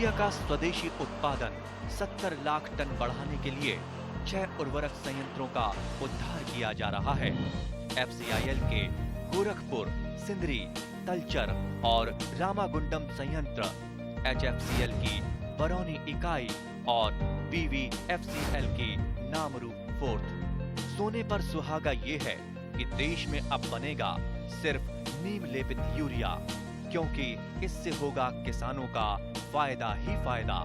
Urea का स्वदेशी उत्पादन 70 लाख टन बढ़ाने के लिए 6 उर्वरक संयंत्रों का उद्धार किया जा रहा है। FCIL के गोरखपुर, सिंदरी, तलचर और रामागुंडम संयंत्र, HFCL की बरौनी इकाई और BVFCL की नामरू फोर्थ। सोने पर सुहागा ये है कि देश में अब बनेगा सिर्फ नीम लेपित यूरिया, क्योंकि इससे होगा किसानों का फायदा ही फायदा।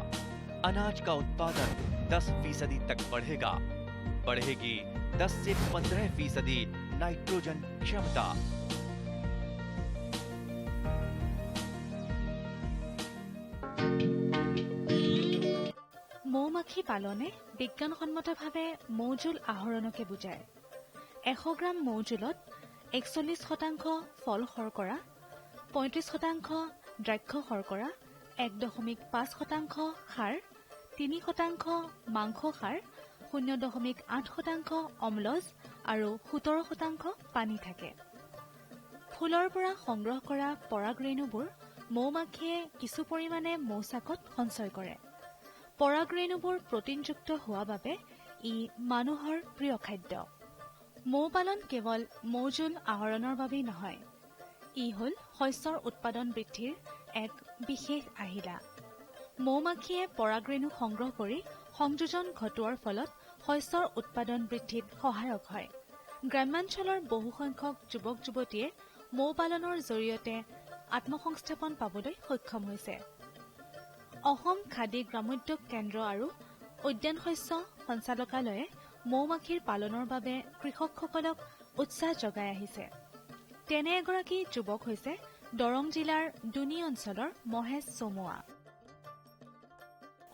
अनाज का उत्पादन 10% तक बढ़ेगा। बढ़ेगी 10 से 15% नाइट्रोजन क्षमता। মৌমাখি পালনে বিজ্ঞানসন্মতভাৱে মৌজোল আহৰণকে বুজায়। 100 গ্ৰাম মৌজোলত 41% ফল শৰ্কৰা, 35% দ্ৰাক্ষ শৰ্কৰা, 1.5% সাৰ, 3% মাংস সাৰ, 0.8% অম্লজ আৰু 17% পানী থাকে। ফুলৰ পৰা সংগ্ৰহ কৰা পৰাগৰেণুবোৰ মৌমাখিয়ে কিছু পৰিমাণে মৌচাকত সঞ্চয় কৰে। পৰাগৰেণুবোৰ প্ৰটিনযুক্ত হোৱা বাবে ই মানুহৰ প্ৰিয় খাদ্য। মৌ পালন কেৱল মৌজোল আহৰণৰ বাবেই নহয়, ই হ'ল শস্যৰ উৎপাদন বৃদ্ধিৰ এক বিশেষ আহিলা। মৌমাখিয়ে পৰাগৰেণু সংগ্ৰহ কৰি সংযোজন ঘটোৱাৰ ফলত শস্যৰ উৎপাদন বৃদ্ধিত সহায়ক হয়। গ্ৰাম্যাঞ্চলৰ বহুসংখ্যক যুৱক যুৱতীয়ে মৌ পালনৰ জৰিয়তে আত্মসংস্থাপন পাবলৈ সক্ষম হৈছে। অসম খাদী গ্ৰামোদ্যোগ কেন্দ্ৰ আৰু উদ্যান শস্য সঞ্চালকালয়ে মৌমাখিৰ পালনৰ বাবে কৃষকসকলক উৎসাহ যোগাই আহিছে। তেনে এগৰাকী যুৱক হৈছে দৰং জিলাৰ দুনি অঞ্চলৰ মহেশ চমুৱা।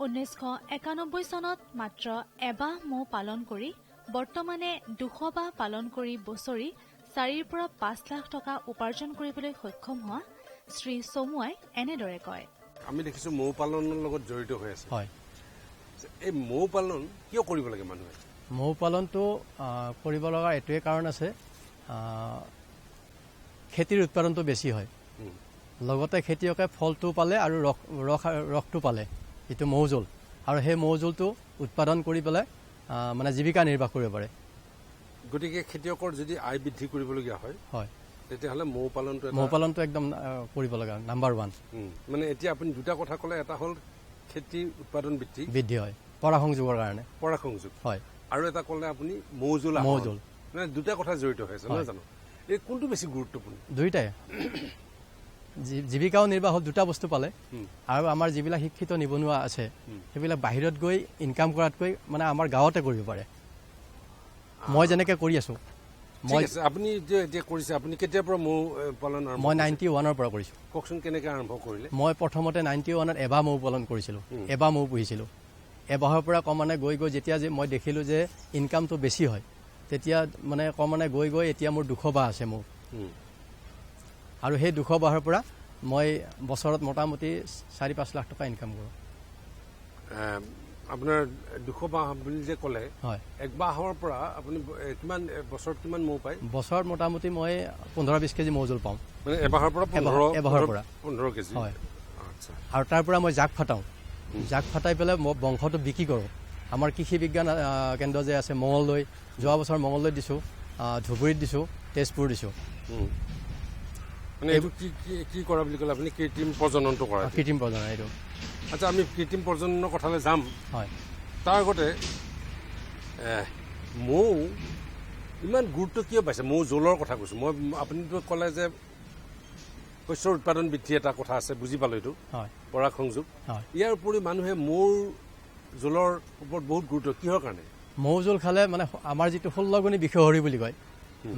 1991 চনত মাত্ৰ এবাহ মৌ পালন কৰি বৰ্তমানে 200 বাহ পালন কৰি বছৰি 4 পৰা 5 লাখ টকা উপাৰ্জন কৰিবলৈ সক্ষম হোৱা শ্ৰী চমুৱাই এনেদৰে কয়। আমি দেখিছো মৌ পালনৰ লগত জড়িত হৈ আছে। হয়, এই মৌ পালন কিয় কৰিব লাগে মানুহে? মৌ পালনটো কৰিব লগা এইটোৱে কাৰণ আছে, খেতিৰ উৎপাদনটো বেছি হয়, লগতে খেতিয়কে ফলটো পালে আৰু ৰসটো পালে, এইটো মৌজোল, আৰু সেই মৌজোলটো উৎপাদন কৰি পেলাই মানে জীৱিকা নিৰ্বাহ কৰিব পাৰে। গতিকে খেতিয়কৰ যদি আয় বৃদ্ধি কৰিবলগীয়া হয়, হয়, তেতিয়াহ'লে মৌ পালনটো একদম কৰিব লগা নাম্বাৰ 1। মানে এতিয়া আপুনি দুটা কথা ক'লে, এটা হ'ল খেতিৰ উৎপাদন বৃদ্ধি হয়, পৰা সংযোগৰ কাৰণে, হয়, আৰু এটা ক'লে আপুনি মৌজোল। মানে দুটা কথা জড়িত হৈ আছে, নহয় জানো? এই কোনটো বেছি গুৰুত্বপূৰ্ণ? দুইটাই। জীৱিকাও নিৰ্বাহ হ'ল, দুটা বস্তু পালে, আৰু আমাৰ যিবিলাক শিক্ষিত নিবনুৱা আছে সেইবিলাক বাহিৰত গৈ ইনকাম কৰাতকৈ মানে আমাৰ গাঁৱতে কৰিব পাৰে। মই যেনেকৈ কৰি আছো। আপুনি যে কৰিছে, আপুনি কেতিয়াৰ পৰা মৌ পালন? মই 91ৰ পৰা কৰিছো। কওকচোন কেনেকৈ আৰম্ভ কৰিলে? মই প্ৰথমতে 91ত এবাহ মৌ পালন কৰিছিলো, এবাহ মৌ পুহিছিলো। এবাহৰ পৰা ক্ৰমানে গৈ যেতিয়া মই দেখিলো যে ইনকামটো বেছি হয়, তেতিয়া মানে ক্ৰমানে গৈ এতিয়া মোৰ 200 বাহ আছে মৌ। আৰু সেই 200 বাহৰ পৰা মই বছৰত মোটামুটি 4-5 লাখ টকা ইনকাম কৰোঁ। আপোনাৰ 200 বাহ বুলি যে ক'লে, হয়, এক বাহৰ পৰা আপুনি কিমান বছৰত কিমান মৌ পায়? বছৰত মোটামুটি মই 15-20 কেজি মৌজোল পাওঁ। মানে এবাহৰ পৰা 15 কেজি? হয়। আৰু তাৰ পৰা মই জাক ফাটাওঁ, জাক ফাটাই পেলাই মই বংশটো বিক্ৰী কৰোঁ। আমাৰ কৃষি বিজ্ঞান কেন্দ্ৰ যে আছে মঙলদৈ, যোৱা বছৰ মঙলদৈত দিছোঁ, ধুবুৰীত দিছোঁ, তেজপুৰ দিছোঁ। মানে এইটো কি কৰা বুলি ক'লে আপুনি? কৃত্ৰিম প্ৰজননটো কৰা? কৃত্ৰিম প্ৰজনন এইটো। আচ্ছা, আমি কৃত্ৰিম প্ৰজননৰ কথালৈ যাম। হয়, তাৰ আগতে মৌ ইমান গুৰুত্ব কিয় পাইছে? মৌ জোলৰ কথা কৈছোঁ মই। আপুনিতো ক'লে যে শস্যৰ উৎপাদন বৃদ্ধি এটা কথা আছে, বুজি পালোঁ এইটো, পৰাগ সংযোগ। ইয়াৰ উপৰি মানুহে মৌৰ জোলৰ ওপৰত বহুত গুৰুত্ব, কিহৰ কাৰণে? মৌ জোল খালে মানে আমাৰ যিটো 16 গুণী বিষহৰি বুলি কয়,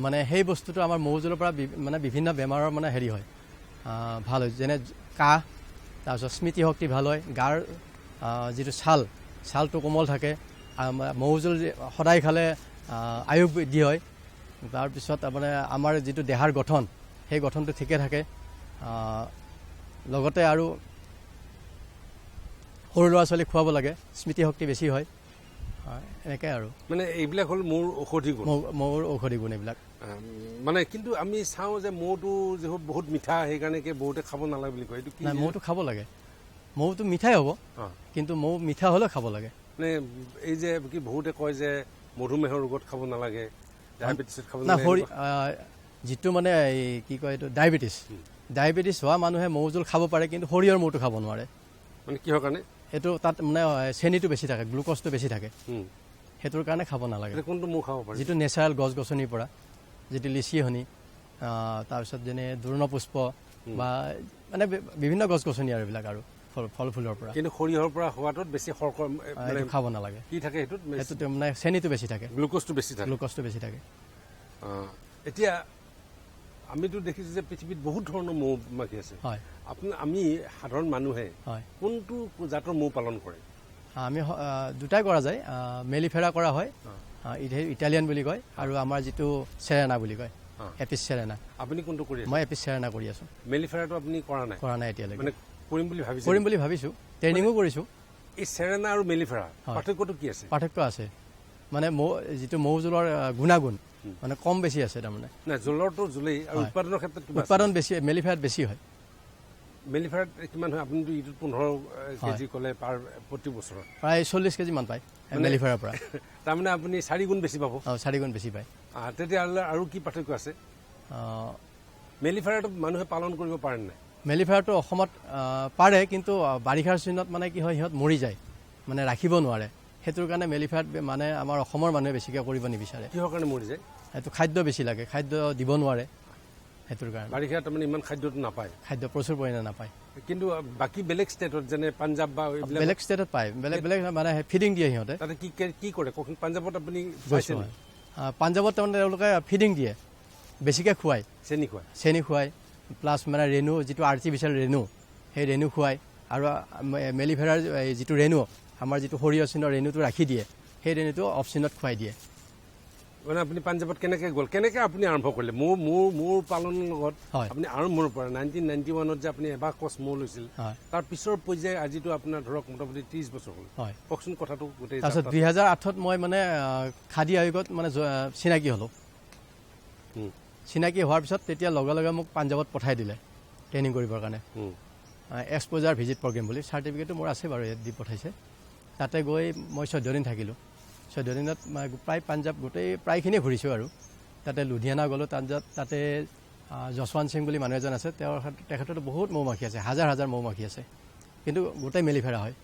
মানে সেই বস্তুটো আমাৰ মৌ জোলৰ পৰা মানে বিভিন্ন বেমাৰৰ মানে হেৰি হয়, ভাল হয়। যেনে কাহ, তাৰপিছত স্মৃতিশক্তি ভাল হয়, গাৰ যিটো ছালটো কোমল থাকে। মৌ জোল সদায় খালে আয়ু বৃদ্ধি হয়। তাৰপিছত মানে আমাৰ যিটো দেহাৰ গঠন, সেই গঠনটো ঠিকে থাকে। লগতে আৰু সৰু ল'ৰা ছোৱালীক খুৱাব লাগে, স্মৃতিশক্তি বেছি হয়। এনেকৈ আৰু মানে এইবিলাক হ'ল মৌৰ ঔষধি গুণ। মৌৰ ঔষধি গুণ এইবিলাক। মানে কিন্তু আমি চাওঁ যে মৌটো যিহেতু বহুত মিঠা, সেইকাৰণে বহুতে খাব নালাগে বুলি কয়। এইটো কি? মৌটো খাব লাগে। মৌটো মিঠাই হ'ব, কিন্তু মৌ মিঠা হ'লেও খাব লাগে। মানে এই যে কি বহুতে কয় যে মধুমেহৰ ৰোগত খাব নালাগে, ডায়েবেটিছত খাব না নালাগে, যিটো মানে এই কি কয় এইটো ডায়েবেটিছ হোৱা মানুহে মৌ জোল খাব পাৰে, কিন্তু সৰিয়হৰ মৌটো খাব নোৱাৰে। মানে কিহৰ কাৰণে? এইটো তাত মানে চেনিটো বেছি থাকে, গ্লুক'জটো বেছি থাকে, সেইটোৰ কাৰণে খাব নালাগে। কোনটো মৌ খাব পাৰে? যিটো নেচাৰেল গছ গছনিৰ পৰা, যিটো লিচি হনি, তাৰপিছত যেনে দুৰ্ণপুষ্প বা মানে বিভিন্ন গছ গছনি আৰু এইবিলাক আৰু ফল ফুলৰ পৰা। কিন্তু সৰিয়হৰ পৰা হোৱাটোত বেছি খাব নালাগে। কি থাকে সেইটোত? সেইটোত মানে চেনিটো বেছি থাকে, গ্লুক'জটো বেছি থাকে। এতিয়া আমিতো দেখিছোঁ যে পৃথিৱীত বহুত ধৰণৰ মৌ মাখি আছে। আমি সাধাৰণ মানুহে কোনটো জাতৰ মৌ পালন কৰে? আমি দুটাই কৰা যায়। মেলিফেৰা কৰা হয়, ইটালিয়ান বুলি কয়, আৰু আমাৰ যিটো চেৰেনা বুলি কয়, এপিচ চেৰেনা। আপুনি কোনটো কৰি আছে? মই এপিচ চেৰেনা কৰি আছোঁ। মেলিফেৰাটো আপুনি কৰা নাই এতিয়ালৈকে। মানে কৰিম বুলি ভাবিছোঁ, ট্ৰেইনিঙো কৰিছোঁ। এই চেৰেনা আৰু মেলিফেৰা পাৰ্থক্যটো কি আছে? পাৰ্থক্য আছে, মানে যিটো মৌ জোলৰ গুণাগুণ মানে কম বেছি আছে তাৰমানে। নাই, জোলৰটো জোলেই, আৰু উৎপাদনৰ ক্ষেত্ৰত উৎপাদন বেছি, মেলিফেৰাত বেছি হয়। মেলিফেৰাত কিমান হয়? আপুনিতো ইটোত 15 কেজি ক'লে প্ৰতি বছৰত প্ৰায় 40 কেজি মান পায় মেলিফেৰাৰ পৰা। তাৰমানে আপুনি 4 গুণ বেছি পাব। 4 গুণ বেছি পায়। তেতিয়াহ'লে আৰু কি পাৰ্থক্য আছে? মেলিফেৰাটো মানুহে পালন কৰিব পাৰে নাই? মেলিফেৰাটো অসমত পাৰে, কিন্তু বাৰিষাৰ চিজনত মানে কি হয়, সিহঁত মৰি যায়, মানে ৰাখিব নোৱাৰে। সেইটোৰ কাৰণে মেলিফেৰাত মানে আমাৰ অসমৰ মানুহে বেছিকৈ কৰিব নিবিচাৰে। কিহৰ কাৰণে মৰি যায়? সেইটো খাদ্য বেছি লাগে, খাদ্য দিব নোৱাৰে, সেইটোৰ কাৰণে। বাৰিষাত তাৰমানে ইমান খাদ্যটো নাপায়, খাদ্য প্ৰচুৰ পৰিমাণে নাপায়। কিন্তু বাকী বেলেগ ষ্টেটত যেনে পাঞ্জাৱ বা বেলেগ ষ্টেটত পায়, বেলেগ মানে ফিডিং দিয়ে সিহঁতে। তাতে কি কৰে কওকচোন? পাঞ্জাৱত আপুনি পাঞ্জাৱত তাৰমানে তেওঁলোকে ফিডিং দিয়ে, বেছিকৈ খুৱায়, চেনি খুৱায়, প্লাছ মানে ৰেণু, যিটো আৰ্টিফিচিয়েল ৰেণু, সেই ৰেণু খুৱায়। আৰু মেলিফেৰাৰ যিটো ৰেণু, আমাৰ যিটো সৰিয়হ চিনৰ ৰেণুটো ৰাখি দিয়ে, সেই ৰেণুটো অফ চিনত খুৱাই দিয়ে। মানে আপুনি পাঞ্জাৱত কেনেকৈ গ'ল, কেনেকৈ আপুনি আৰম্ভ কৰিলে মৌ পালনৰ লগত? আপুনি আৰম্ভৰ পৰা 1991ত যে আপুনি এবাৰ কচ মৌ লৈছিল, তাৰ পিছৰ পৰ্যায়ে আজিতো আপোনাৰ ধৰক মোটামুটি 30 বছৰ হ'ল। কওকচোন কথাটো গোটেই। তাৰপিছত 2008ত মই মানে খাদী আয়োগত মানে চিনাকি হ'লোঁ। চিনাকি হোৱাৰ পিছত তেতিয়া লগে লগে মোক পাঞ্জাৱত পঠাই দিলে ট্ৰেইনিং কৰিবৰ কাৰণে। এক্সপ'জাৰ ভিজিট প্ৰগ্ৰেম বুলি চাৰ্টিফিকেটটো মোৰ আছে বাৰু, ইয়াত দি পঠাইছে। তাতে গৈ মই 14 দিন থাকিলোঁ। 14 দিনত প্ৰায় পাঞ্জাৱ প্ৰায়খিনিয়ে ঘূৰিছোঁ আৰু। তাতে লুধিয়ানা গ'লোঁ, তাতে যশৱন্ত সিং বুলি মানুহ এজন আছে, তেখেতৰতো বহুত মৌ মাখি আছে, হাজাৰ হাজাৰ মৌ মাখি আছে, কিন্তু গোটেই মেলিফেৰা হয়।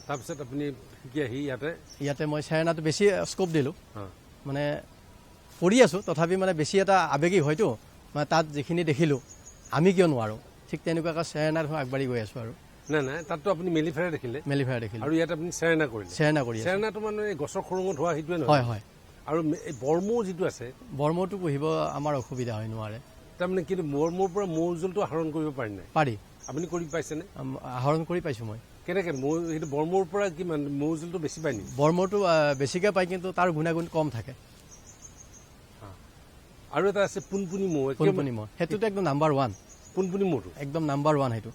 তাৰপিছত আপুনি শিকি আহি ইয়াতে মই চেৰেনাটো বেছি স্কোপ দিলোঁ, মানে কৰি আছোঁ, তথাপি মানে বেছি এটা আৱেগিক হয়তো, মানে তাত যিখিনি দেখিলোঁ আমি কিয় নোৱাৰোঁ, ঠিক তেনেকুৱাকৈ চেৰেনাত আগবাঢ়ি গৈ আছোঁ আৰু। নাই, তাততো আপুনি মেলিফেৰা দেখিলে, আৰু ইয়াত আপুনি চেৰেনা কৰিলে। চেৰেনাটো মানে গছৰ খুৰুঙত হোৱা সেইটোৱে নহয়? হয়। আৰু এই বৰমৌ যিটো আছে, বৰমৌটো পুহিব আমাৰ অসুবিধা হয়, নোৱাৰে। তাৰমানে কিন্তু বৰমৌৰ পৰা মৌ জোলটো আহৰণ কৰিব পাৰি নাই? পাৰি। আপুনি কৰি পাইছেনে? আহৰণ কৰি পাইছোঁ মই। কেনেকৈ সেইটো বৰমৌৰ পৰা কিমান মৌ জোলটো বেছি পায় নেকি? বৰমৌটো বেছিকৈ পায়, কিন্তু তাৰ গুণাগুণ কম থাকে। আৰু এটা আছে পোনপুনি মৌ। সেইটোতো একদম নাম্বাৰ 1। পোনপুনি মৌটো একদম নাম্বাৰ 1, সেইটো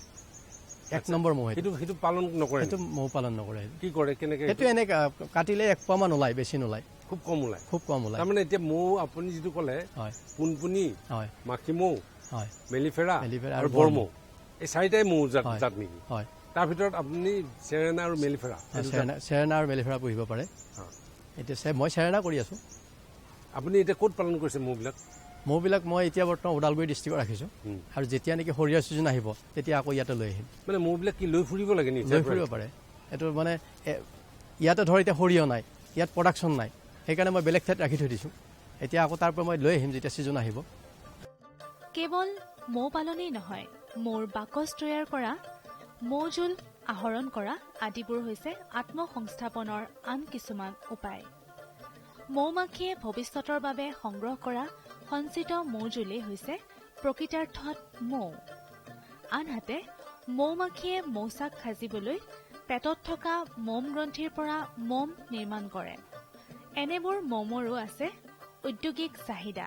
1 নম্বৰ মৌ। সেইটো পালন নকৰে? সেইটো মৌ পালন নকৰে। কি কৰে, কেনেকৈ? সেইটো এনে কাটিলে 1 পোৱামান ওলায়, বেছি নোলায়, খুব কম ওলায়। তাৰমানে এতিয়া মৌ আপুনি যিটো ক'লে, পোনপুনি, মাখি মৌ, মেলিফেৰা আৰু বৰমৌ, এই 4টাই মৌ জাত নেকি? হয়। তাৰ ভিতৰত আপুনি চেৰেনা আৰু মেলিফেৰা, চেৰেনা আৰু মেলিফেৰা পুহিব পাৰে। এতিয়া মই চেৰেনা কৰি আছোঁ। আপুনি এতিয়া ক'ত পালন কৰিছে মৌবিলাক? মই এতিয়া বৰ্তমান ওদালগুৰি ডিষ্ট্ৰিক্টত ৰাখিছোঁ, আৰু যেতিয়া নেকি সৰিয়হ ছিজন আহিব তেতিয়া আকৌ ইয়াতে লৈ আহিম। মানে মৌবিলাক কি লৈ ফুৰিব লাগে নেকি? লৈ ফুৰিব পাৰে। এইটো মানে ইয়াতে ধৰ এতিয়া সৰিয়হ নাই, ইয়াত প্ৰডাকশ্যন নাই, সেইকাৰণে মই বেলেগ ঠাইত ৰাখি থৈ দিছোঁ। এতিয়া আকৌ তাৰ পৰা মই লৈ আহিম যেতিয়া ছিজন আহিব। কেৱল মৌ পালনেই নহয়, মৌৰ বাকচ তৈয়াৰ কৰা, মৌ জোল আহৰণ কৰা আদিবোৰ হৈছে আত্মসংস্থাপনৰ আন কিছুমান উপায়। মৌমাখিয়ে ভৱিষ্যতৰ বাবে সংগ্ৰহ কৰা সঞ্চিত মৌজোলেই হৈছে প্ৰকৃতাৰ্থত মৌ। আনহাতে মৌমাখিয়ে মৌচাক সাজিবলৈ পেটত থকা মোম গ্ৰন্থিৰ পৰা মোম নিৰ্মাণ কৰে। এনেবোৰ মমৰো আছে ঔদ্যোগিক চাহিদা।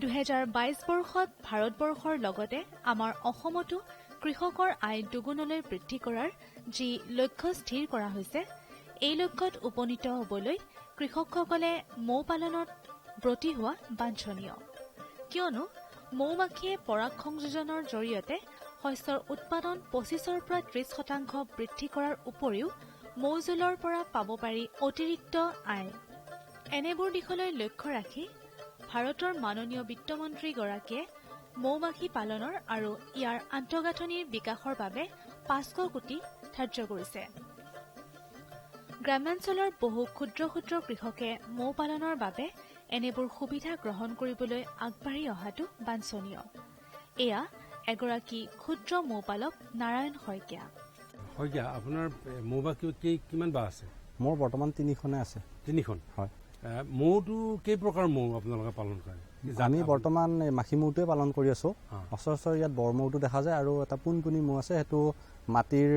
2022 বৰ্ষত ভাৰতবৰ্ষৰ লগতে আমাৰ অসমতো কৃষকৰ আয় দুগুণলৈ বৃদ্ধি কৰাৰ যি লক্ষ্য স্থিৰ কৰা হৈছে, এই লক্ষ্যত উপনীত হ'বলৈ কৃষকসকলে মৌ পালনত ব্ৰতী হোৱা বাঞ্ছনীয়। কিয়নো মৌমাখিয়ে পৰাগ সংযোজনৰ জৰিয়তে শস্যৰ উৎপাদন 25ৰ পৰা 30% বৃদ্ধি কৰাৰ উপৰিও মৌজোলৰ পৰা পাব পাৰি অতিৰিক্ত আয়। এনেবোৰ দিশলৈ লক্ষ্য ৰাখি ভাৰতৰ মাননীয় বিত্তমন্ত্ৰীগৰাকীয়ে মৌমাখি পালনৰ আৰু ইয়াৰ আন্তঃগাঁথনিৰ বিকাশৰ বাবে 500 কোটি ধাৰ্য কৰিছে। গ্ৰামাঞ্চলৰ বহু ক্ষুদ্ৰ ক্ষুদ্ৰ কৃষকে মৌ পালনৰ বাবে এনেবোৰ সুবিধা গ্ৰহণ কৰিবলৈ আগবাঢ়ি অহাটো বাঞ্ছনীয়। এয়া এগৰাকী ক্ষুদ্ৰ মৌপালক নাৰায়ণ শইকীয়া। শইকীয়া, আপোনাৰ মৌমাখি কিমান বা আছে? মোৰ বৰ্তমান 3খনে আছে। 3খন? হয়। মৌটো কেই প্ৰকাৰ মৌ আপোনালোকে পালন কৰে? আমি বৰ্তমান মাখি মৌটোৱে পালন কৰি আছোঁ। সচৰাচৰ ইয়াত বৰ মৌটো দেখা যায় আৰু এটা পোনপুনি মৌ আছে, সেইটো মাটিৰ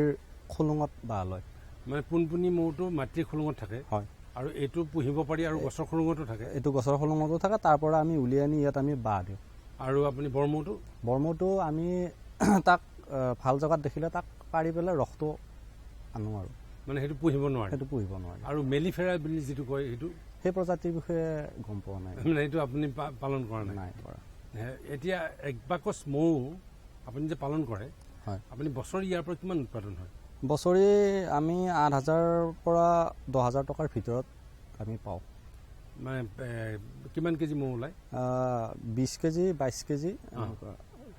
খোলোঙত বাহ লয়। মানে পোনপুনি মৌটো মাটিৰ খোলোঙত থাকে? হয়। আৰু এইটো পুহিব পাৰি আৰু গছৰ খোলোঙতো থাকে? এইটো গছৰ খোলোঙতো থাকে, তাৰ পৰা আমি উলিয়াই আনি ইয়াত আমি বাহ দিওঁ। আৰু আপুনি বৰমৌটো? বৰমৌটো আমি তাক ভাল জেগাত দেখিলে তাক পাৰি পেলাই ৰসটো আনো আৰু। মানে সেইটো পুহিব নোৱাৰে? সেইটো পুহিব নোৱাৰে। আৰু মেলিফেৰা বুলি যিটো কয় সেইটো? সেই প্ৰজাতিৰ বিষয়ে গম পোৱা নাই। মানে সেইটো আপুনি পালন কৰা নাই? নাই কৰা। এতিয়া এক বাকচ মৌ আপুনি যে পালন কৰে, হয়, আপুনি বছৰি ইয়াৰ পৰা কিমান উৎপাদন হয়? বছৰি আমি 8,000 পৰা 10,000 টকাৰ ভিতৰত আমি পাওঁ। মানে কিমান কেজি মৌ ওলায়? 20 কেজি 22 কেজি।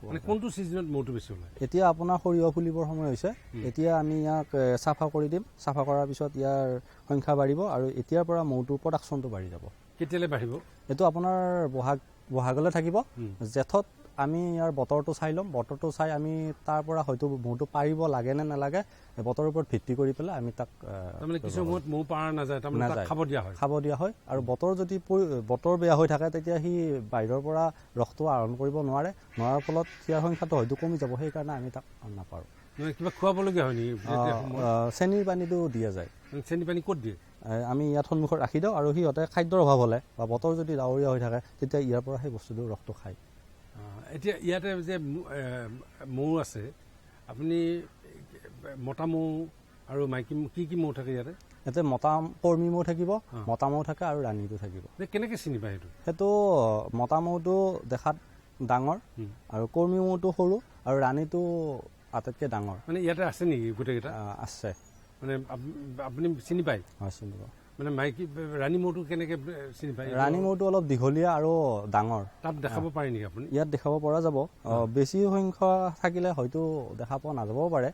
মানে কোনটো ছিজনত মৌটো বেছি ওলায়? এতিয়া আপোনাৰ সৰিয়হ ফুলিবৰ সময় হৈছে, এতিয়া আমি ইয়াক চাফা কৰি দিম। চাফা কৰাৰ পিছত ইয়াৰ সংখ্যা বাঢ়িব আৰু এতিয়াৰ পৰা মৌটোৰ প্ৰডাকশ্যনটো বাঢ়ি যাব। কেতিয়ালৈ বাঢ়িব? এইটো আপোনাৰ বহাগলৈ থাকিব। জেঠত আমি ইয়াৰ বতৰটো চাই ল'ম। বতৰটো চাই আমি তাৰ পৰা হয়তো মৌটো পাৰিব লাগে নে নালাগে, বতৰৰ ওপৰত ভিত্তি কৰি পেলাই আমি তাক কিছু সময়ত মৌ পাৰা নাযায়, খাব দিয়া হয়। আৰু বতৰ যদি বতৰ বেয়া হৈ থাকে তেতিয়া সি বাহিৰৰ পৰা ৰসটো আহৰণ কৰিব নোৱাৰাৰ ফলত ইয়াৰ সংখ্যাটো হয়তো কমি যাব, সেইকাৰণে আমি তাক নাপাৰোঁ। কিবা খুৱাবলগীয়া হয় নেকি? চেনীৰ পানীটো দিয়া যায়। চেনী পানী ক'ত দিয়ে? আমি ইয়াত সন্মুখত ৰাখি দিওঁ আৰু সিহঁতে খাদ্যৰ অভাৱ হ'লে বা বতৰ যদি ডাৱৰীয়া হৈ থাকে তেতিয়া ইয়াৰ পৰা সেই বস্তুটো ৰসটো খায়। এতিয়া ইয়াতে যে মৌ আছে, আপুনি মতা মৌ আৰু মাইকী কি মৌ থাকে ইয়াতে? ইয়াতে মতা কৰ্মী মৌ থাকিব, মতা মৌ থাকে আৰু ৰাণীটো থাকিব। কেনেকৈ চিনি পায় সেইটো? সেইটো মতা মৌটো দেখাত ডাঙৰ আৰু কৰ্মী মৌটো সৰু আৰু ৰাণীটো আটাইতকৈ ডাঙৰ। মানে ইয়াতে আছে নেকি গোটেইকেইটা? আছে। মানে আপুনি চিনি পায়? হয়, চিনি পাওঁ। মানে মাইকী ৰাণী মৌটো কেনেকৈ চিনি পায়? ৰাণী মৌটো অলপ দীঘলীয়া আৰু ডাঙৰ। তাত দেখাব পাৰে নেকি আপুনি? ইয়াত দেখাব পৰা যাব। বেছি সংখ্যা থাকিলে হয়তো দেখা পোৱা নাযাবও পাৰে।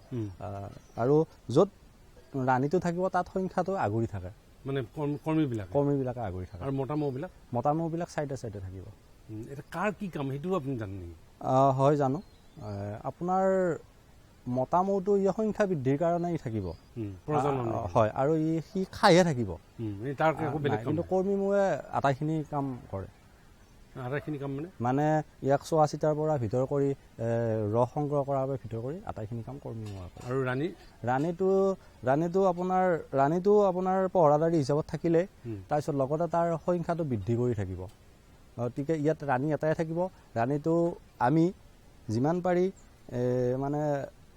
আৰু য'ত ৰাণীটো থাকিব তাত সংখ্যাটো আগুৰি থাকে। মানে কৰ্মীবিলাকে আগুৰি থাকে। আৰু মতা মৌবিলাক চাইডে চাইডে থাকিব। এতিয়া কাৰ কি কাম সেইটোও আপুনি জানে নেকি? হয়, জানো। আপোনাৰ মতা মৌটো ইয়াৰ সংখ্যা বৃদ্ধিৰ কাৰণে থাকিব। হয়, আৰু সি খাইহে থাকিব। কিন্তু কৰ্মী মৌৱে আটাইখিনি কাম কৰে। মানে ইয়াক চোৱা চিতাৰ পৰা ভিতৰ কৰি ৰস সংগ্ৰহ কৰাৰ পৰা ভিতৰ কৰি আটাইখিনি কাম কৰ্মী মৌৱে কৰে। আৰু ৰাণীটো আপোনাৰ পহৰাদাৰী হিচাপত থাকিলে তাৰপিছত লগতে তাৰ সংখ্যাটো বৃদ্ধি কৰি থাকিব। গতিকে ইয়াত ৰাণী এটাই থাকিব। ৰাণীটো আমি যিমান পাৰি মানে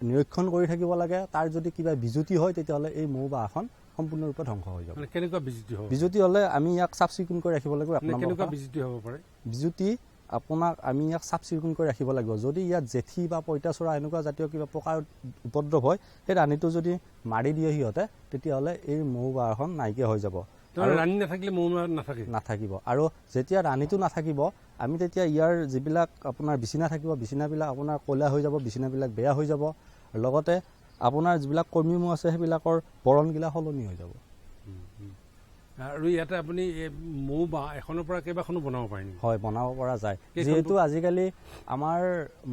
নিৰীক্ষণ কৰি থাকিব লাগে। তাৰ যদি কিবা বিজুতি হয় তেতিয়াহ'লে এই মৌ বাহখন সম্পূৰ্ণৰূপে ধ্বংস হৈ যাব। কেনেকুৱা বিজুতি হ'ব? বিজুতি হ'লে আমি ইয়াক চাফ চিকুণ কৰি ৰাখিব লাগিব। কেনেকুৱা বিজুতি হ'ব পাৰে? বিজুতি আমি ইয়াক চাফ চিকুণ কৰি ৰাখিব লাগিব। যদি ইয়াত জেঠী বা পঁইতাচোৰা এনেকুৱা জাতীয় কিবা প্ৰকাৰ উপদ্ৰৱ হয়, সেই ৰাণীটো যদি মাৰি দিয়ে সিহঁতে, তেতিয়াহ'লে এই মৌ বাহখন নাইকিয়া হৈ যাব। ৰাণী নাথাকিলে মৌ নাথাকিব। আৰু যেতিয়া ৰাণীটো নাথাকিব, আমি তেতিয়া ইয়াৰ যিবিলাক আপোনাৰ বিচনা থাকিব, বিচনাবিলাক আপোনাৰ ক'লা হৈ যাব, বিচনাবিলাক বেয়া হৈ যাব। লগতে আপোনাৰ যিবিলাক কৰ্মী মৌ আছে সেইবিলাকৰ বৰণগিলা সলনি হৈ যাব। আৰু ইয়াতে আপুনি মৌ বাহ এখনৰ পৰা কেইবাখনো বনাব পাৰে নেকি? হয়, বনাব পৰা যায়। যিহেতু আজিকালি আমাৰ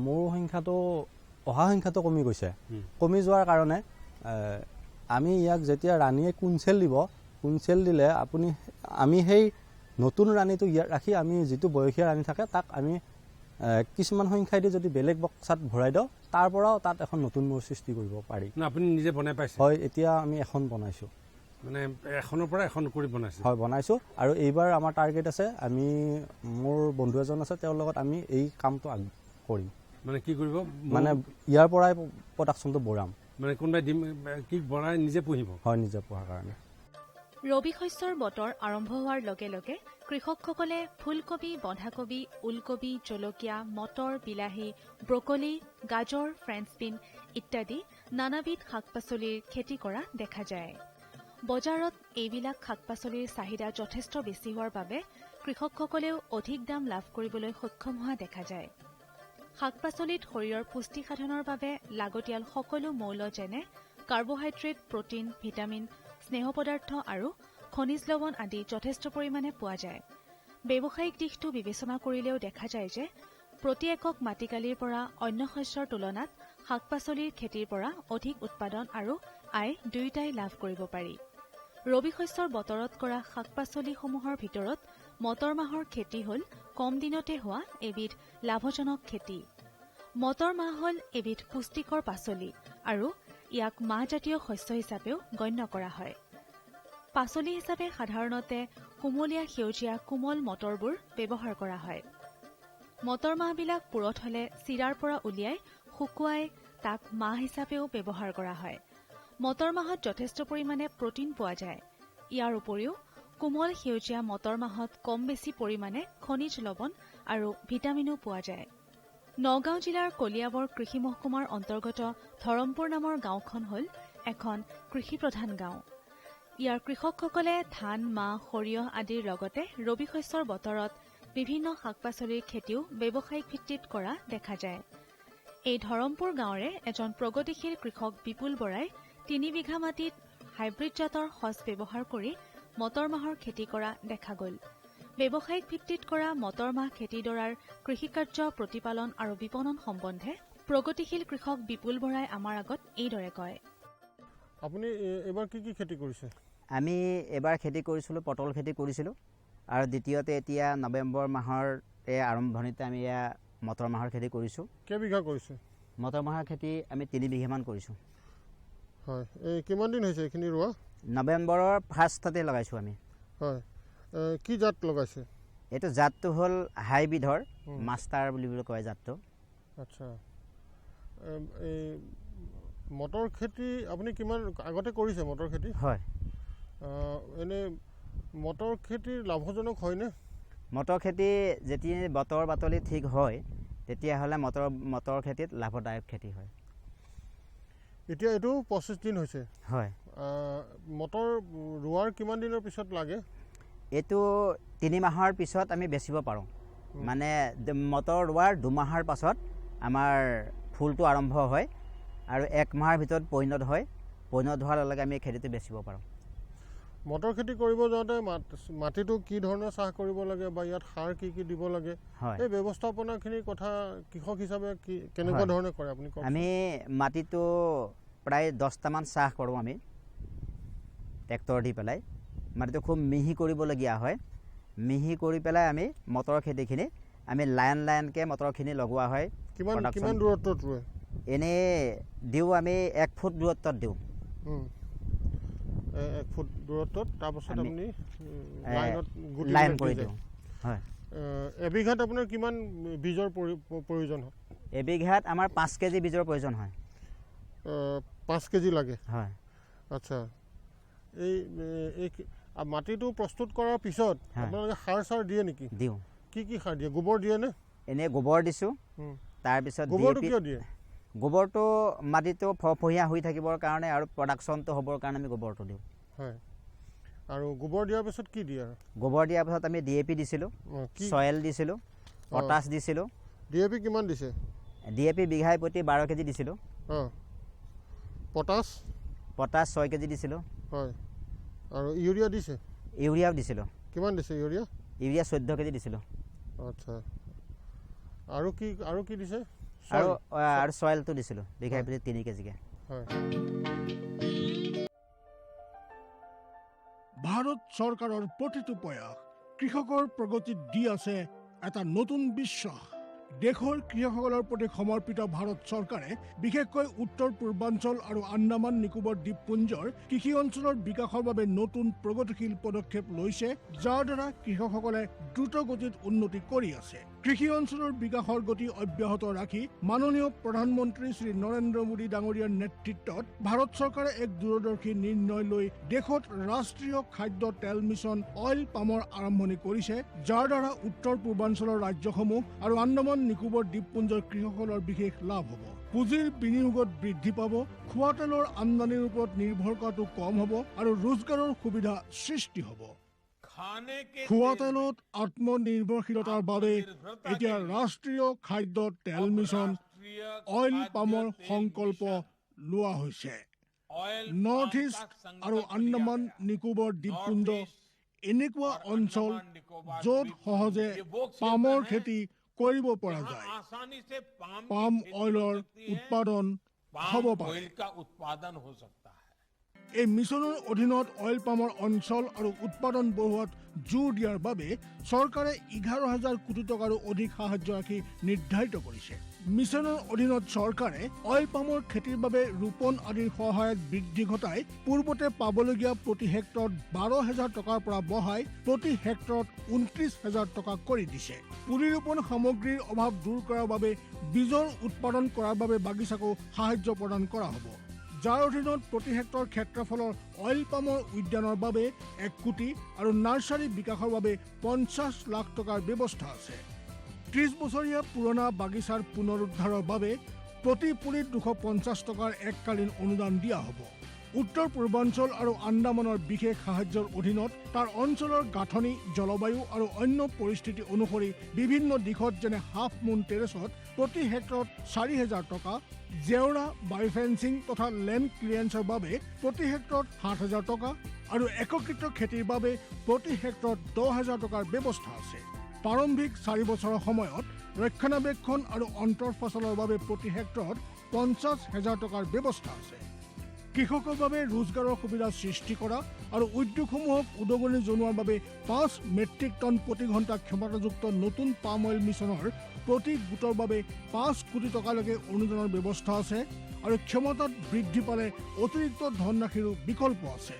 মৌৰ সংখ্যাটো কমি গৈছে। কমি যোৱাৰ কাৰণে আমি ইয়াক যেতিয়া ৰাণীয়ে কুঞ্চেল দিলে আমি সেই নতুন ৰাণীটো ইয়াত ৰাখি আমি যিটো বয়সীয়া ৰাণী থাকে তাক আমি কিছুমান সংখ্যাইদি যদি বেলেগ বক্সাত ভৰাই দিওঁ, তাৰ পৰাও তাত এখন নতুন মৌৰ সৃষ্টি কৰিব পাৰি। আপুনি নিজে বনাই পাইছে? হয়, এতিয়া আমি এখন বনাইছোঁ। মানে এখনৰ পৰা এখন কৰি বনাইছোঁ? হয়, বনাইছোঁ। আৰু এইবাৰ আমাৰ টাৰ্গেট আছে, মোৰ বন্ধু এজন আছে, তেওঁৰ লগত আমি এই কামটো কৰিম। মানে কি কৰিব? মানে ইয়াৰ পৰাই প্ৰডাকশ্যনটো বঢ়াম। মানে কোনোবাই কি বনাই নিজে পুহিব? হয়, নিজে পোহাৰ কাৰণে। ৰবি শস্যৰ বতৰ আৰম্ভ হোৱাৰ লগে লগে কৃষকসকলে ফুলকবি, বন্ধাকবি, ওলকবি, জলকীয়া, মটৰ, বিলাহী, ব্ৰকলি, গাজৰ, ফ্ৰেঞ্চ বিন ইত্যাদি নানাবিধ শাক-পাচলিৰ খেতি কৰা দেখা যায়। বজাৰত এইবিলাক শাক-পাচলিৰ চাহিদা যথেষ্ট বেছি হোৱাৰ বাবে কৃষকসকলেও অধিক দাম লাভ কৰিবলৈ সক্ষম হোৱা দেখা যায়। শাক-পাচলিত শৰীৰৰ পুষ্টি সাধনৰ বাবে লাগতিয়াল সকলো মৌল যেনে কাৰ্বহাইড্ৰেট, প্ৰটিন, ভিটামিন, স্নেহ পদাৰ্থ আৰু খনিজ লৱণ আদি যথেষ্ট পৰিমাণে পোৱা যায়। ব্যৱসায়িক দিশটো বিবেচনা কৰিলেও দেখা যায় যে প্ৰতি একক মাটিকালিৰ পৰা অন্য শস্যৰ তুলনাত শাক-পাচলিৰ খেতিৰ পৰা অধিক উৎপাদন আৰু আয় দুয়োটাই লাভ কৰিব পাৰি। ৰবি শস্যৰ বতৰত কৰা শাক-পাচলিসমূহৰ ভিতৰত মটৰ মাহৰ খেতি হ'ল কম দিনতে হোৱা এবিধ লাভজনক খেতি। মটৰ মাহ হ'ল এবিধ পুষ্টিকৰ পাচলি আৰু ইয়াক মাহজাতীয় শস্য হিচাপেও গণ্য কৰা হয়। পাচলি হিচাপে সাধাৰণতে কুমলীয়া সেউজীয়া কোমল মটৰবোৰ ব্যৱহাৰ কৰা হয়। মটৰ মাহবিলাক পুৰঠ হলে চিৰাৰ পৰা উলিয়াই শুকুৱাই তাক মাহ হিচাপেও ব্যৱহাৰ কৰা হয়। মটৰ মাহত যথেষ্ট পৰিমাণে প্ৰটিন পোৱা যায়। ইয়াৰ উপৰিও কোমল সেউজীয়া মটৰ মাহত কম বেছি পৰিমাণে খনিজ লৱণ আৰু ভিটামিনো পোৱা যায়। নগাঁও জিলাৰ কলিয়াবৰ কৃষি মহকুমাৰ অন্তৰ্গত ধৰমপুৰ নামৰ গাঁওখন হ'ল এখন কৃষিপ্ৰধান গাঁও। ইয়াৰ কৃষকসকলে ধান, মাহ, সৰিয়হ আদিৰ লগতে ৰবি শস্যৰ বতৰত বিভিন্ন শাক-পাচলিৰ খেতিও ব্যৱসায়িক ভিত্তিত কৰা দেখা যায়। এই ধৰমপুৰ গাঁৱৰে এজন প্ৰগতিশীল কৃষক বিপুল বৰাই 3 বিঘা মাটিত হাইব্ৰিড জাতৰ সঁচ ব্যৱহাৰ কৰি মটৰ মাহৰ খেতি কৰা দেখা গ'ল। ব্যৱসায়িক ভিত্তিত কৰা মটৰ মাহ খেতিডৰাৰ কৃষিকাৰ্য, প্ৰতিপালন আৰু বিপণন সম্বন্ধে প্ৰগতিশীল কৃষক বিপুল বৰাই আমাৰ আগত এইদৰে কয়। আপুনি এবাৰ কি খেতি কৰিছে? আমি এবাৰ খেতি কৰিছিলোঁ, পটল খেতি কৰিছিলোঁ আৰু দ্বিতীয়তে এতিয়া নৱেম্বৰ মাহৰ আৰম্ভণিতে আমি এয়া মটৰ মাহৰ খেতি কৰিছোঁ। কেইবিঘা কৰিছে? মটৰ মাহৰ খেতি আমি 3 বিঘামান কৰিছোঁ। হয়, এই কিমান দিন হৈছে এইখিনি ৰোৱা? নৱেম্বৰৰ ফাৰ্ষ্টতে লগাইছোঁ আমি। হয়, কি জাত লগাইছে? এইটো জাতটো হ'ল হাইব্ৰিডৰ মাষ্টাৰ বুলি কয় জাতটো। আচ্ছা, এই মটৰ খেতি আপুনি কিমান আগতে কৰিছে মটৰ খেতি? হয়। এনেই মটৰ খেতি লাভজনক হয়নে? মটৰ খেতি যেতিয়া বতৰ বাতলি ঠিক হয় তেতিয়াহ'লে মটৰ খেতিত লাভদায়ক খেতি হয়। এতিয়া এইটো 25 দিন হৈছে। হয়। মটৰ ৰোৱাৰ কিমান দিনৰ পিছত লাগে? এইটো 3 মাহৰ পিছত আমি বেচিব পাৰোঁ। মানে মটৰ ৰোৱাৰ 2 মাহৰ পাছত আমাৰ ফুলটো আৰম্ভ হয় আৰু 1 মাহৰ ভিতৰত পৰিণত হয়। পৰিণত হোৱাৰ লগে আমি খেতিটো বেচিব পাৰোঁ। মটৰ খেতি কৰিব যাওঁতে মাটিটো কি ধৰণৰ চাহ কৰিব লাগে বা ইয়াত সাৰ কি দিব লাগে, এই ব্যৱস্থাপনাখিনিৰ কথা কৃষক হিচাপে কেনেকুৱা ধৰণে কৰে আপুনি কওক? আমি মাটিটো প্ৰায় 10টামান চাহ কৰোঁ আমি ট্ৰেক্টৰ দি পেলাই। মাটিটো খুব মিহি কৰিবলগীয়া হয়। মিহি কৰি পেলাই আমি মটৰ খেতিখিনি আমি লাইনকৈ মটৰখিনি লগোৱা হয়। কিমান দূৰত্বত ৰুৱে? এনেই দিওঁ আমি 1 ফুট দূৰত্বত দিওঁ। 1 ফুট দূৰত্বত তাৰপাছত আপুনি লাইন কৰি দিওঁ। হয়। এবিঘাত আপোনাৰ কিমান বীজৰ প্ৰয়োজন হয়? এবিঘাত আমাৰ 5 কেজি বীজৰ প্ৰয়োজন হয়। 5 কেজি লাগে? হয়। আচ্ছা, এই মাটিটো প্ৰস্তুত কৰাৰ পিছত আপোনালোকে সাৰ চাৰ দিয়ে নেকি? দিওঁ। কি সাৰ দিয়ে? গোবৰ দিয়ে নে? এনেই গোবৰ দিছোঁ। তাৰপিছত গোবৰটো কিয় দিয়ে? গোবৰটো মাটিটো ফৰফৰীয়া হৈ থাকিবৰ কাৰণে আৰু প্ৰডাকশ্যনটো হ'বৰ কাৰণে আমি গোবৰটো দিওঁ। হয়। আৰু গোবৰ দিয়াৰ পিছত কি দিয়ে? গোবৰ দিয়াৰ পিছত আমি DAP দিছিলোঁ, চয়েল দিছিলোঁ, পটাছ দিছিলোঁ। DAP কিমান দিছে? DAP বিঘাই প্ৰতি 12 কেজি দিছিলোঁ। পটাছ 6 কেজি দিছিলোঁ। হয়। আৰু ইউৰিয়া দিছে? ইউৰিয়াও দিছিলোঁ। কিমান দিছে ইউৰিয়া? ইউৰিয়া 14 কেজি দিছিলোঁ। আচ্ছা, আৰু কি দিছে? আৰু চয়েলটো দিছিলোঁ বিঘাই প্ৰতি 3 কেজিকৈ। হয়। ভাৰত চৰকাৰৰ প্ৰতিটো প্ৰয়াস কৃষকৰ প্ৰগতিত দি আছে এটা নতুন বিশ্বাস। দেশৰ কৃষকসকলৰ প্ৰতি সমৰ্পিত ভাৰত চৰকাৰে বিশেষকৈ উত্তৰ পূৰ্বাঞ্চল আৰু আন্দামান নিকোবৰ দ্বীপপুঞ্জৰ কৃষি অঞ্চলৰ বিকাশৰ বাবে নতুন প্ৰগতিশীল পদক্ষেপ লৈছে, যাৰ দ্বাৰা কৃষকসকলে দ্ৰুত গতিত উন্নতি কৰি আছে। কৃষি অঞ্চলৰ বিকাশৰ গতি অব্যাহত ৰাখি মাননীয় প্ৰধানমন্ত্ৰী শ্ৰী নৰেন্দ্ৰ মোদী ডাঙৰীয়াৰ নেতৃত্বত ভাৰত চৰকাৰে এক দূৰদৰ্শী নিৰ্ণয় লৈ দেশত ৰাষ্ট্ৰীয় খাদ্য তেল মিছন অইল পামৰ আৰম্ভণি কৰিছে, যাৰ দ্বাৰা উত্তৰ পূৰ্বাঞ্চলৰ ৰাজ্যসমূহ আৰু আন্দামান নিকোবৰ দ্বীপপুঞ্জৰ কৃষকসকলৰ বিশেষ লাভ হ'ব। পুঁজিৰ বিনিয়োগত বৃদ্ধি পাব, খোৱা তেলৰ আমদানিৰ ওপৰত নিৰ্ভৰ কৰাটো কম হ'ব আৰু ৰোজগাৰৰ সুবিধা সৃষ্টি হ'ব। খোৱা তেলত আত্মনিৰ্ভৰশীলতাৰ বাবে এতিয়া ৰাষ্ট্ৰীয় খাদ্য তেল মিছন অইল পামৰ সংকল্প লোৱা হৈছে। নৰ্থ ইষ্ট আৰু আন্দামান নিকোবৰ দ্বীপপুঞ্জ এনেকুৱা অঞ্চল য'ত সহজে পামৰ খেতি কৰিব পৰা যায়, পাম অইলৰ উৎপাদন হ'ব পাৰে। এই মিছনৰ অধীনত অইল পামৰ অঞ্চল আৰু উৎপাদন বঢ়োৱাত জোৰ দিয়াৰ বাবে চৰকাৰে 11,000 কোটি টকাৰো অধিক সাহায্য ৰাখি নিৰ্ধাৰিত কৰিছে। মিছনৰ অধীনত চৰকাৰে অইল পামৰ খেতিৰ বাবে ৰোপণ আদিৰ সহায়ত বৃদ্ধি ঘটাই পূৰ্বতে পাবলগীয়া প্ৰতি হেক্টৰত 12,000 টকাৰ পৰা বঢ়াই প্ৰতি হেক্টৰত 29,000 টকা কৰি দিছে। পুলি ৰোপণ সামগ্ৰীৰ অভাৱ দূৰ কৰাৰ বাবে বীজৰ উৎপাদন কৰাৰ বাবে বাগিচাকো সাহায্য প্ৰদান কৰা হ'ব, যাৰ অধীনত প্ৰতি হেক্টৰ ক্ষেত্ৰফলৰ অইল পামৰ উদ্যানৰ বাবে 1 কোটি আৰু নাৰ্চাৰী বিকাশৰ বাবে 50 লাখ টকাৰ ব্যৱস্থা আছে। 30 বছৰীয়া পুৰণা বাগিচাৰ পুনৰুদ্ধাৰৰ বাবে প্ৰতি পুলিত 250 টকাৰ এককালীন অনুদান দিয়া হ'ব। উত্তৰ পূৰ্বাঞ্চল আৰু আন্দামানৰ বিশেষ সাহায্যৰ অধীনত তাৰ অঞ্চলৰ গাঁথনি, জলবায়ু আৰু অন্য পৰিস্থিতি অনুসৰি বিভিন্ন দিশত যেনে হাফ মুন টেৰেছত প্ৰতি হেক্টৰত 4,000 টকা, জেওৰা, বায়'ফেন্সিং তথা লেণ্ড ক্লিয়াৰেন্সৰ বাবে প্ৰতি হেক্টৰত 7,000 টকা আৰু একত্ৰিত খেতিৰ বাবে প্ৰতি হেক্টৰত 10,000 টকাৰ ব্যৱস্থা আছে। প্ৰাৰম্ভিক 4 বছৰৰ সময়ত ৰক্ষণাবেক্ষণ আৰু অন্তৰ ফচলৰ বাবে প্ৰতি হেক্টৰত 50,000 টকাৰ ব্যৱস্থা আছে। কৃষকৰ বাবে ৰোজগাৰৰ সুবিধা সৃষ্টি কৰা আৰু উদ্যোগসমূহক উদগনি জনোৱাৰ বাবে 5 মেট্ৰিক টন প্ৰতি ঘণ্টা ক্ষমতাযুক্ত নতুন পাম অইল মিছনৰ প্ৰতি গোটৰ বাবে 5 কোটি টকালৈকে অনুদানৰ ব্যৱস্থা আছে আৰু ক্ষমতাত বৃদ্ধি পালে অতিৰিক্ত ধনৰাশিৰো বিকল্প আছে।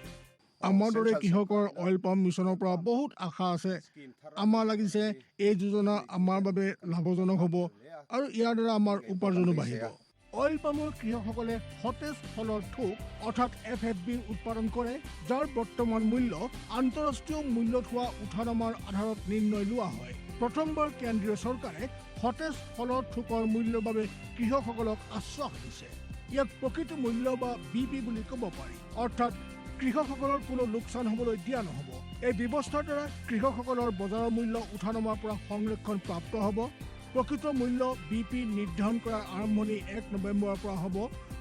আমাৰ দৰে কৃষকৰ অইল পাম মিছনৰ পৰা বহুত আশা আছে। আমাৰ লাগিছে এই যোজনা আমাৰ বাবে লাভজনক হ'ব আৰু ইয়াৰ দ্বাৰা আমাৰ উপাৰ্জনো বাঢ়িব। অইল পামৰ কৃষকসকলে সতেজ ফলৰ থোক অৰ্থাৎ FFB উৎপাদন কৰে, যাৰ বৰ্তমান মূল্য আন্তঃৰাষ্ট্ৰীয় মূল্যত হোৱা উঠানামাৰ আধাৰত নিৰ্ণয় লোৱা হয়। প্ৰথমবাৰ কেন্দ্ৰীয় চৰকাৰে সতেজ ফলৰ থোকৰ মূল্যৰ বাবে কৃষকসকলক আশ্বাস দিছে। ইয়াক প্ৰকৃত মূল্য বা BP বুলি ক'ব পাৰি, অৰ্থাৎ কৃষকসকলৰ কোনো লোকচান হ'বলৈ দিয়া নহ'ব। এই ব্যৱস্থাৰ দ্বাৰা কৃষকসকলৰ বজাৰৰ মূল্য উঠানমাৰ পৰা সংৰক্ষণ প্ৰাপ্ত হ'ব। প্ৰকৃত মূল্য BP নিৰ্ধাৰণ কৰাৰ আৰম্ভণি 1 নৱেম্বৰৰ পৰা হ'ব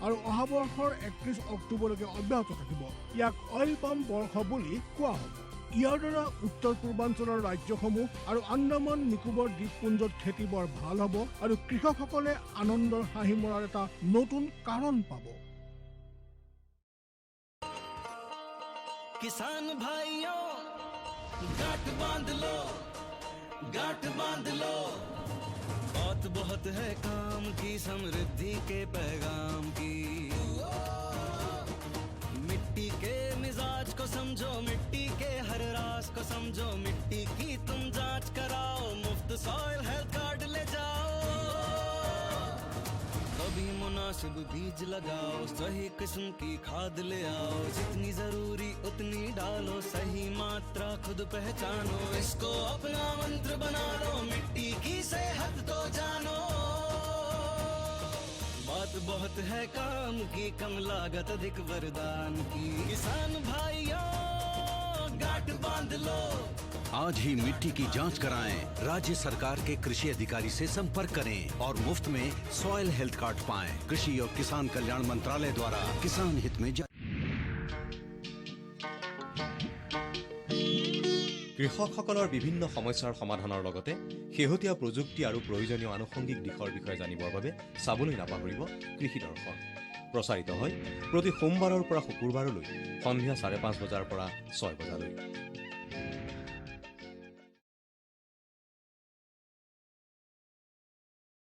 আৰু অহা বৰ্ষৰ 31 অক্টোবৰলৈকে অব্যাহত থাকিব। ইয়াক অইল পাম বৰ্ষ বুলি কোৱা হ'ব। ইয়াৰ দ্বাৰা উত্তৰ পূৰ্বাঞ্চলৰ ৰাজ্যসমূহ আৰু আন্দামান নিকোবৰ দ্বীপপুঞ্জত খেতি বৰ ভাল হ'ব আৰু কৃষকসকলে আনন্দৰ হাঁহি মৰাৰ এটা নতুন কাৰণ পাব। किसान भाइयों गांठ बांध लो, गांठ बांध लो, बहुत बहुत है काम की, समृद्धि के पैगाम की। मिट्टी के मिजाज को समझो, मिट्टी के हर राज को समझो, मिट्टी की तुम जांच कराओ, मुफ्त सॉइल हेल्थ कार्ड ले जाओ। कभी मुनासिब बीज लगाओ, सही किस्म की खाद ले आओ, जितनी जरूरी उतनी डालो, सही मात्रा खुद पहचानो, इसको अपना मंत्र बना लो, मिट्टी की सेहत तो जानो। बात बहुत है काम की, कम लागत अधिक वरदान की, किसान भाइयों गांठ बांध लो। आज ही मिट्टी की जांच कराएं, राज्य सरकार के कृषि अधिकारी से संपर्क करें और मुफ्त में सॉइल हेल्थ कार्ड पाएं। कृषि और किसान कल्याण मंत्रालय द्वारा किसान हित में কৃষকসকলৰ বিভিন্ন সমস্যাৰ সমাধানৰ লগতে শেহতীয়া প্ৰযুক্তি আৰু প্ৰয়োজনীয় আনুষংগিক দিশৰ বিষয়ে জানিবৰ বাবে চাবলৈ নাপাহৰিব কৃষি দৰ্শন। প্ৰচাৰিত হয় প্ৰতি সোমবাৰৰ পৰা শুকুৰবাৰলৈ সন্ধিয়া 5:30 বজাৰ পৰা 6 বজালৈ।